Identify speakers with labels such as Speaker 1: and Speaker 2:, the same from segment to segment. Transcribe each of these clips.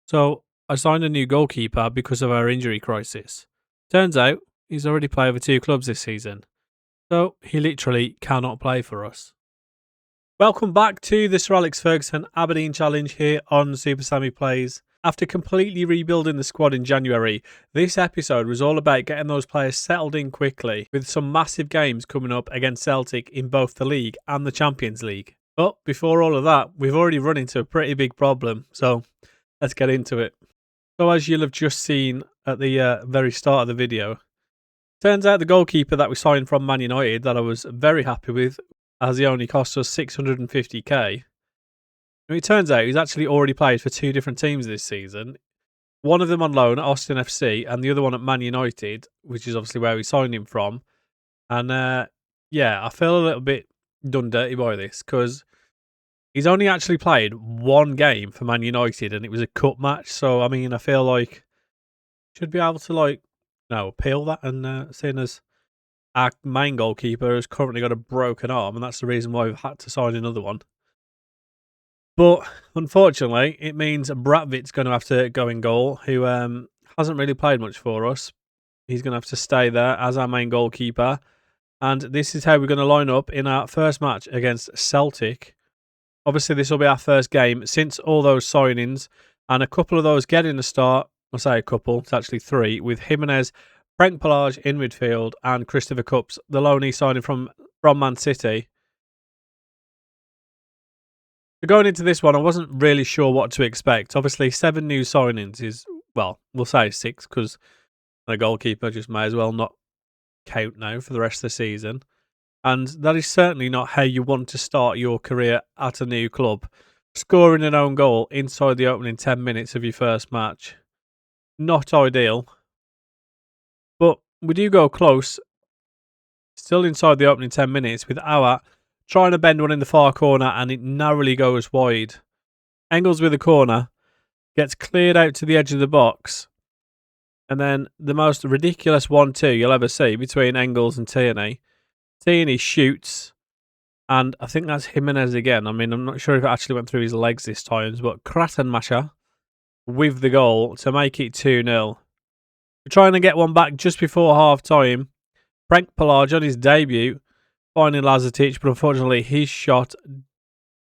Speaker 1: So I signed a new goalkeeper because of our injury crisis. Turns out he's already played for two clubs this season, so he literally cannot play for us. Welcome back to the Sir Alex Ferguson Aberdeen Challenge here on Super Sammy Plays. After completely rebuilding the squad in January, this episode was all about getting those players settled in quickly, with some massive games coming up against Celtic in both the league and the Champions League. But before all of that, we've already run into a pretty big problem, so let's get into it. So as you'll have just seen at the very start of the video, turns out the goalkeeper that we signed from Man United that I was very happy with, as he only cost us 650k. It turns out he's actually already played for two different teams this season. One of them on loan at Austin FC and the other one at Man United, which is obviously where we signed him from. And yeah, I feel a little bit done dirty by this because he's only actually played one game for Man United and it was a cup match. So, I mean, I feel like should be able to appeal that, and seeing as our main goalkeeper has currently got a broken arm and that's the reason why we've had to sign another one. But unfortunately, it means Bratvit's going to have to go in goal, who hasn't really played much for us. He's going to have to stay there as our main goalkeeper. And this is how we're going to line up in our first match against Celtic. Obviously, this will be our first game since all those signings, and a couple of those getting a start. I'll say a couple, it's actually three, with Jimenez, Frank Pelage in midfield, and Christopher Cupps, the loanee signing from Man City. Going into this one, I wasn't really sure what to expect. Obviously, 7 new signings is, well, we'll say 6 because the goalkeeper just may as well not count now for the rest of the season. And that is certainly not how you want to start your career at a new club. Scoring an own goal inside the opening 10 minutes of your first match. Not ideal. But we do go close. Still inside the opening 10 minutes with Auer trying to bend one in the far corner and it narrowly goes wide. Engels with a corner. Gets cleared out to the edge of the box. And then the most ridiculous 1-2 you'll ever see between Engels and Tierney. Tierney shoots. And I think that's Jimenez again. I mean, I'm not sure if it actually went through his legs this time. But Kratenmacher with the goal to make it 2-0. We're trying to get one back just before half-time. Frank Pelage on his debut. Finding Lazetic, but unfortunately his shot,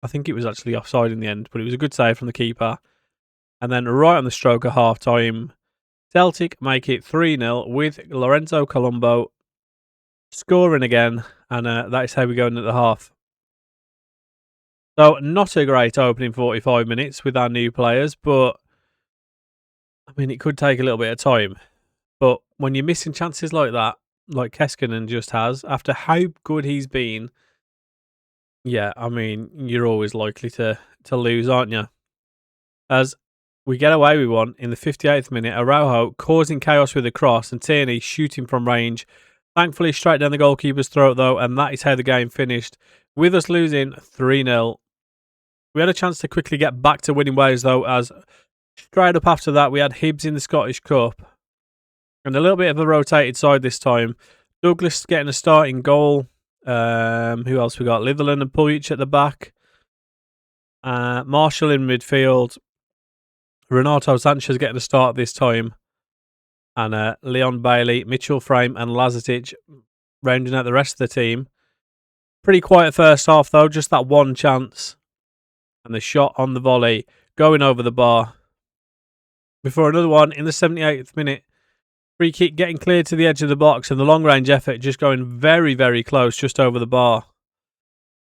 Speaker 1: I think it was actually offside in the end, but it was a good save from the keeper. And then right on the stroke of half-time, Celtic make it 3-0 with Lorenzo Colombo scoring again, and that is how we go into the half. So not a great opening 45 minutes with our new players, but I mean it could take a little bit of time. But when you're missing chances like that, like Keskinen just has, after how good he's been, yeah, I mean, you're always likely to lose, aren't you? As we get away with one in the 58th minute, Araujo causing chaos with a cross and Tierney shooting from range. Thankfully, straight down the goalkeeper's throat, though, and that is how the game finished, with us losing 3-0. We had a chance to quickly get back to winning ways, though, as straight up after that, we had Hibs in the Scottish Cup. And a little bit of a rotated side this time. Douglas getting a starting goal. Who else we got? Litherland and Pujic at the back. Marshall in midfield. Renato Sanchez getting a start this time. And Leon Bailey, Mitchell Frame and Lazetic rounding out the rest of the team. Pretty quiet first half though. Just that one chance. And the shot on the volley going over the bar. Before another one in the 78th minute. Free kick getting cleared to the edge of the box and the long-range effort just going very, very close just over the bar.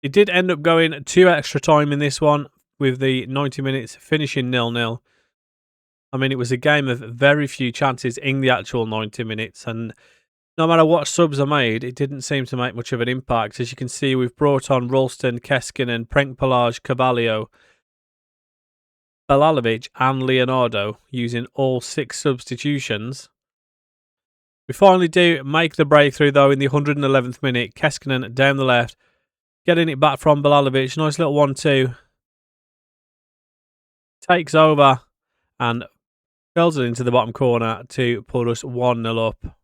Speaker 1: It did end up going 2 extra time in this one with the 90 minutes finishing 0-0. I mean, it was a game of very few chances in the actual 90 minutes and no matter what subs are made, it didn't seem to make much of an impact. As you can see, we've brought on Ralston, Keskinen, Frank Pelage, Cavallio, Belalovic and Leonardo using all 6 substitutions. We finally do make the breakthrough, though, in the 111th minute. Keskinen down the left, getting it back from Belalovic. Nice little 1-2. Takes over and fills it into the bottom corner to put us 1-0 up.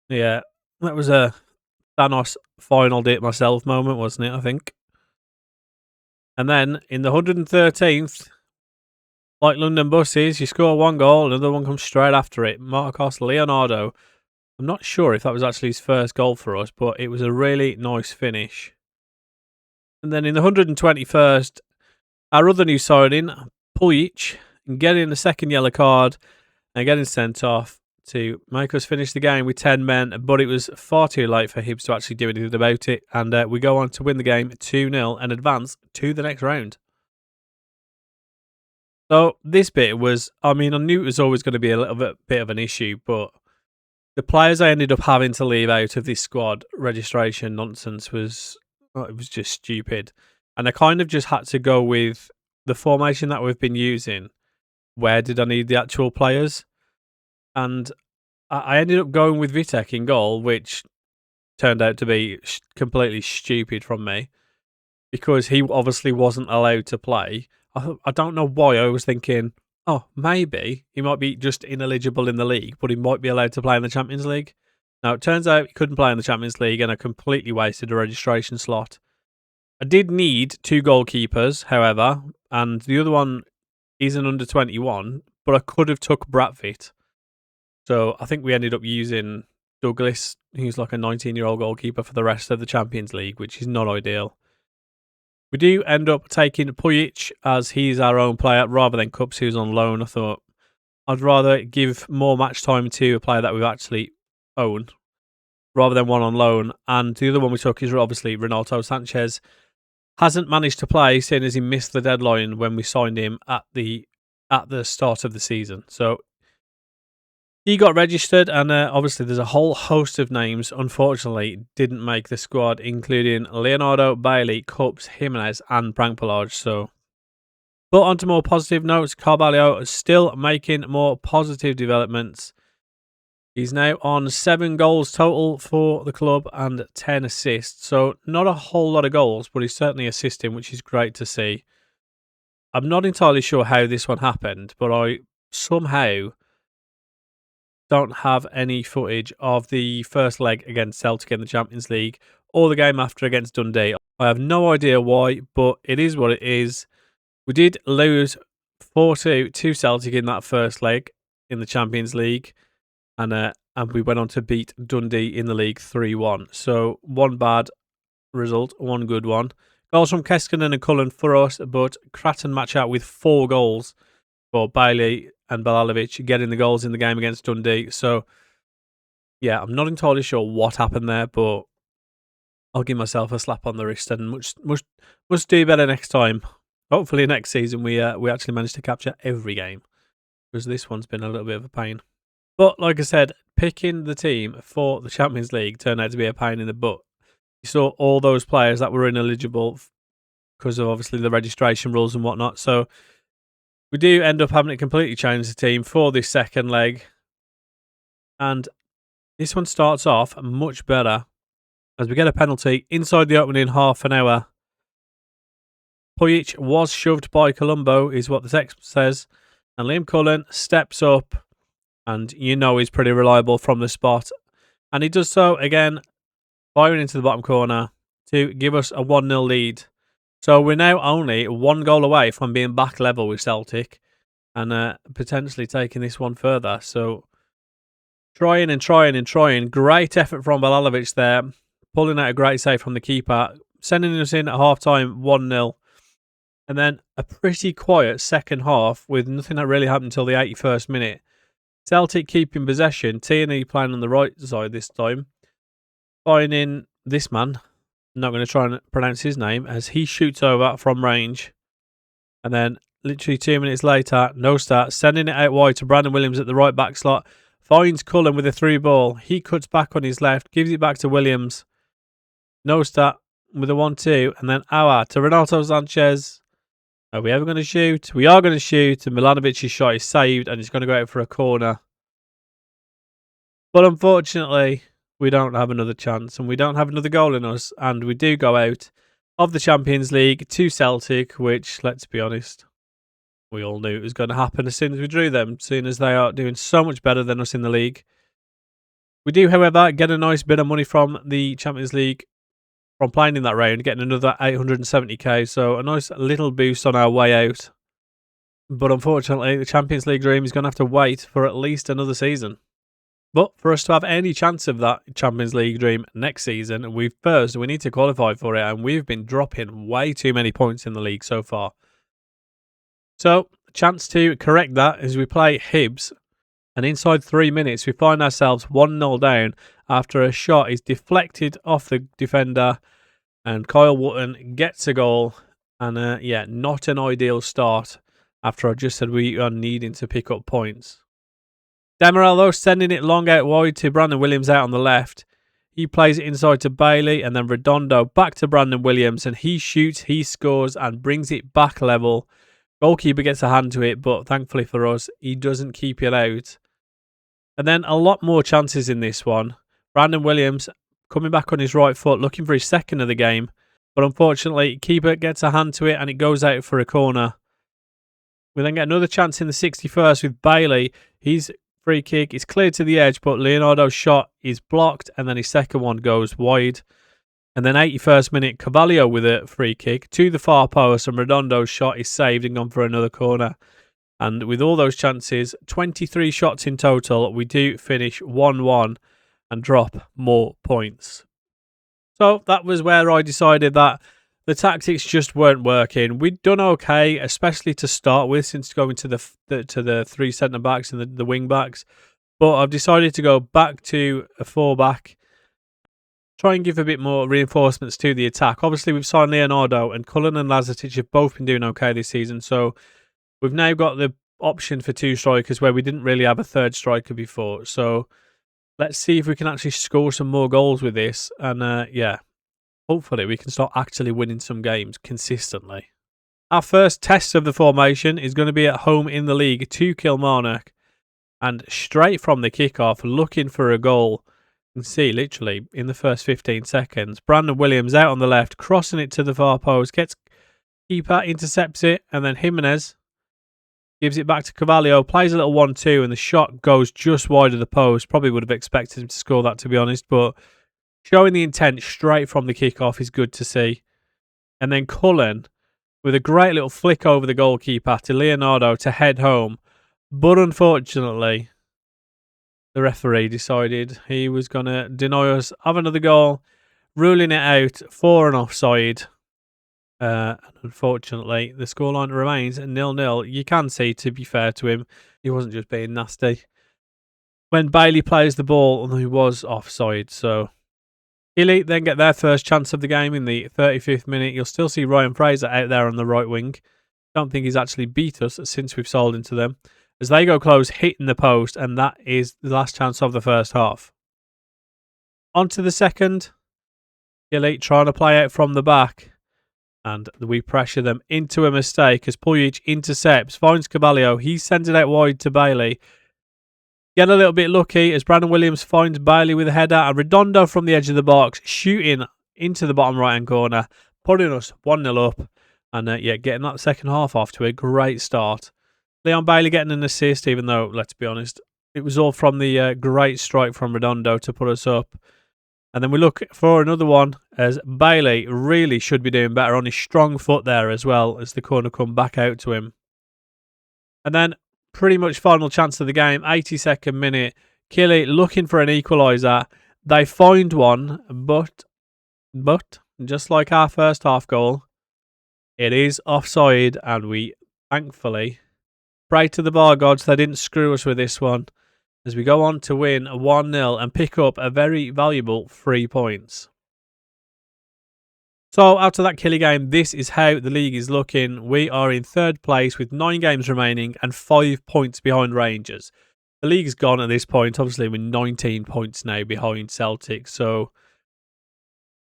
Speaker 1: Yeah, that was a Thanos final date myself moment, wasn't it, I think? And then in the 113th, Like London buses, you score one goal, another one comes straight after it. Marcos Leonardo. I'm not sure if that was actually his first goal for us, but it was a really nice finish. And then in the 121st, our other new signing, Pujic, getting the second yellow card and getting sent off to make us finish the game with 10 men, but it was far too late for Hibs to actually do anything about it, and we go on to win the game 2-0 and advance to the next round. So this bit was, I mean, I knew it was always going to be a little bit of an issue, but the players I ended up having to leave out of this squad registration nonsense was, it was just stupid. And I kind of just had to go with the formation that we've been using. Where did I need the actual players? And I ended up going with Vitek in goal, which turned out to be completely stupid from me because he obviously wasn't allowed to play. I don't know why I was thinking, oh, maybe he might be just ineligible in the league, but he might be allowed to play in the Champions League. Now, it turns out he couldn't play in the Champions League, and I completely wasted a registration slot. I did need 2 goalkeepers, however, and the other one is an under-21, but I could have took Bratvit. So I think we ended up using Douglas, who's like a 19-year-old goalkeeper, for the rest of the Champions League, which is not ideal. We do end up taking Pujic as he's our own player rather than Cups, who's on loan. I thought I'd rather give more match time to a player that we've actually owned rather than one on loan. And the other one we took is obviously Renato Sanchez. Hasn't managed to play, seeing as he missed the deadline when we signed him at the start of the season. So he got registered, and obviously there's a whole host of names, unfortunately, didn't make the squad, including Leonardo, Bailey, Cups, Jimenez, and Prankpelage. So, but on to more positive notes, Carvalho is still making more positive developments. He's now on 7 goals total for the club and 10 assists. So, not a whole lot of goals, but he's certainly assisting, which is great to see. I'm not entirely sure how this one happened, but I somehow don't have any footage of the first leg against Celtic in the Champions League or the game after against Dundee. I have no idea why, but it is what it is. We did lose 4-2 to Celtic in that first leg in the Champions League, and we went on to beat Dundee in the league 3-1. So one bad result, one good one. Goals from Keskinen and Cullen for us, but Cratton match out with 4 goals for Bailey and Balalovic getting the goals in the game against Dundee. So, yeah, I'm not entirely sure what happened there, but I'll give myself a slap on the wrist and must do better next time. Hopefully next season we actually manage to capture every game, because this one's been a little bit of a pain. But like I said, picking the team for the Champions League turned out to be a pain in the butt. You saw all those players that were ineligible because of obviously the registration rules and whatnot. So we do end up having to completely change the team for this second leg. And this one starts off much better as we get a penalty inside the opening half an hour. Pujic was shoved by Colombo, is what the text says. And Liam Cullen steps up, and you know he's pretty reliable from the spot. And he does so again, firing into the bottom corner to give us a 1-0 lead. So we're now only 1 goal away from being back level with Celtic and potentially taking this one further. So trying. Great effort from Balalovic there, pulling out a great save from the keeper, sending us in at half-time 1-0. And then a pretty quiet second half with nothing that really happened until the 81st minute. Celtic keeping possession, Tierney playing on the right side this time, finding this man. I'm not going to try and pronounce his name, as he shoots over from range. And then literally 2 minutes later, Nostar sending it out wide to Brandon Williams at the right back slot. Finds Cullen with a through ball. He cuts back on his left, gives it back to Williams. Nostar with a 1-2, and then Aouar to Renato Sanchez. Are we ever going to shoot? We are going to shoot, and Milanovic's shot is saved, and it's going to go out for a corner. But unfortunately, we don't have another chance, and we don't have another goal in us, and we do go out of the Champions League to Celtic, which, let's be honest, we all knew it was going to happen as soon as we drew them, seeing as they are doing so much better than us in the league. We do, however, get a nice bit of money from the Champions League from playing in that round, getting another 870k, so a nice little boost on our way out. But unfortunately, the Champions League dream is going to have to wait for at least another season. But for us to have any chance of that Champions League dream next season, we need to qualify for it, and we've been dropping way too many points in the league so far. So, chance to correct that is we play Hibs, and inside 3 minutes we find ourselves 1-0 down after a shot is deflected off the defender, and Kyle Wootton gets a goal, and not an ideal start after I just said we are needing to pick up points. Demirel, though, sending it long out wide to Brandon Williams out on the left. He plays it inside to Bailey, and then Redondo back to Brandon Williams, and he shoots, he scores, and brings it back level. Goalkeeper gets a hand to it, but thankfully for us, he doesn't keep it out. And then a lot more chances in this one. Brandon Williams coming back on his right foot, looking for his second of the game, but unfortunately, keeper gets a hand to it, and it goes out for a corner. We then get another chance in the 61st with Bailey. His free kick is cleared to the edge, but Leonardo's shot is blocked, and then his second one goes wide. And then 81st minute, Carvalho with a free kick to the far post, and Redondo's shot is saved and gone for another corner. And with all those chances, 23 shots in total, we do finish 1-1 and drop more points. So that was where I decided that the tactics just weren't working. We'd done okay, especially to start with, since going to the three centre backs and the wing backs. But I've decided to go back to a 4-back, try and give a bit more reinforcements to the attack. Obviously, we've signed Leonardo, and Cullen and Lazatic have both been doing okay this season. So we've now got the option for 2 strikers where we didn't really have a third striker before. So let's see if we can actually score some more goals with this. And hopefully we can start actually winning some games consistently. Our first test of the formation is going to be at home in the league to Kilmarnock. And straight from the kickoff, looking for a goal. You can see literally in the first 15 seconds, Brandon Williams out on the left, crossing it to the far post, gets keeper, intercepts it, and then Jimenez gives it back to Carvalho, plays a little 1-2, and the shot goes just wide of the post. Probably would have expected him to score that, to be honest, but showing the intent straight from the kickoff is good to see. And then Cullen with a great little flick over the goalkeeper to Leonardo to head home. But unfortunately, the referee decided he was going to deny us of another goal, ruling it out for an offside. Unfortunately, the scoreline remains 0-0. You can see, to be fair to him, he wasn't just being nasty. When Bailey plays the ball, he was offside, so Elite then get their first chance of the game in the 35th minute. You'll still see Ryan Fraser out there on the right wing. Don't think he's actually beat us since we've sold into them. As they go close, hitting the post, and that is the last chance of the first half. On to the second. Elite trying to play out from the back, and we pressure them into a mistake as Pujic intercepts, finds Carvalho. He sends it out wide to Bailey. Get a little bit lucky as Brandon Williams finds Bailey with a header, and Redondo from the edge of the box shooting into the bottom right hand corner, putting us 1-0 up, and getting that second half off to a great start. Leon Bailey getting an assist, even though, let's be honest, it was all from the great strike from Redondo to put us up. And then we look for another one as Bailey really should be doing better on his strong foot there as well as the corner come back out to him. And then pretty much final chance of the game, 82nd minute. Killy looking for an equaliser. They find one, but just like our first half goal, it is offside, and we thankfully pray to the bar gods they didn't screw us with this one, as we go on to win 1-0 and pick up a very valuable 3 points. So after that Killy game, this is how the league is looking. We are in 3rd place with 9 games remaining and 5 points behind Rangers. The league's gone at this point. Obviously, we're 19 points now behind Celtic. So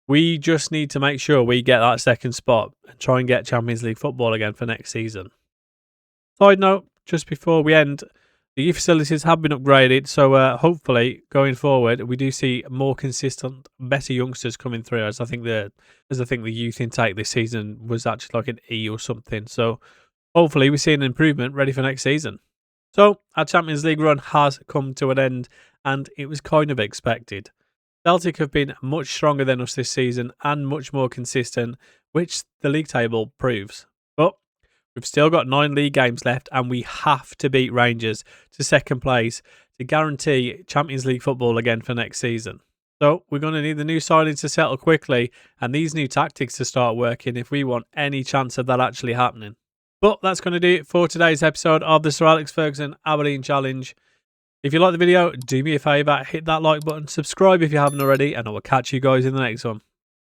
Speaker 1: we just need to make sure we get that second spot and try and get Champions League football again for next season. Side note, just before we end, the youth facilities have been upgraded, so hopefully going forward we do see more consistent, better youngsters coming through. As I think the youth intake this season was actually like an E or something. So hopefully we see an improvement ready for next season. So our Champions League run has come to an end, and it was kind of expected. Celtic have been much stronger than us this season and much more consistent, which the league table proves. But We've still got 9 league games left and we have to beat Rangers to second place to guarantee Champions League football again for next season. So we're going to need the new signings to settle quickly and these new tactics to start working if we want any chance of that actually happening. But that's going to do it for today's episode of the Sir Alex Ferguson Aberdeen Challenge. If you like the video, do me a favour, hit that like button, subscribe if you haven't already, and I will catch you guys in the next one.